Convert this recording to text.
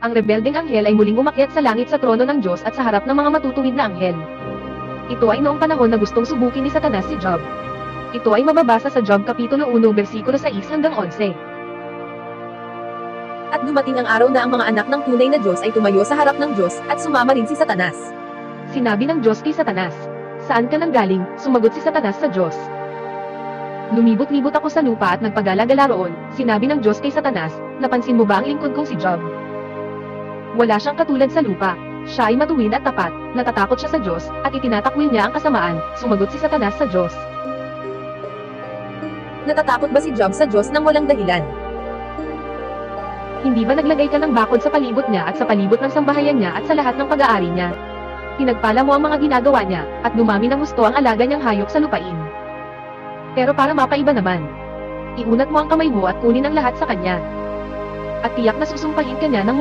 ang rebeldeng anghel ay muling umakyat sa langit sa trono ng Diyos at sa harap ng mga matutuwid na anghel. Ito ay noong panahon na gustong subukin ni Satanas si Job. Ito ay mababasa sa Job Kapitulo 1 versikulo 6 hanggang 11. At dumating ang araw na ang mga anak ng tunay na Diyos ay tumayo sa harap ng Diyos, at sumama rin si Satanas. Sinabi ng Diyos kay Satanas, "Saan ka nanggaling?" Sumagot si Satanas sa Diyos, "Lumibot-libot ako sa lupa at nagpagala-gala roon." Sinabi ng Diyos kay Satanas, "Napansin mo ba ang lingkod kong si Job? Wala siyang katulad sa lupa. Siya ay matuwid at tapat, natatakot siya sa Diyos, at itinatakwil niya ang kasamaan." Sumagot si Satanas sa Diyos, "Natatakot ba si Job sa Diyos nang walang dahilan? Hindi ba naglagay ka ng bakod sa palibot niya at sa palibot ng sambahayan niya at sa lahat ng pag-aari niya? Pinagpala mo ang mga ginagawa niya, at dumami ng husto ang alaga niyang hayop sa lupain. Pero para mapaiba naman, iunat mo ang kamay mo at kunin ang lahat sa kanya. At tiyak na susumpahin ka niya ng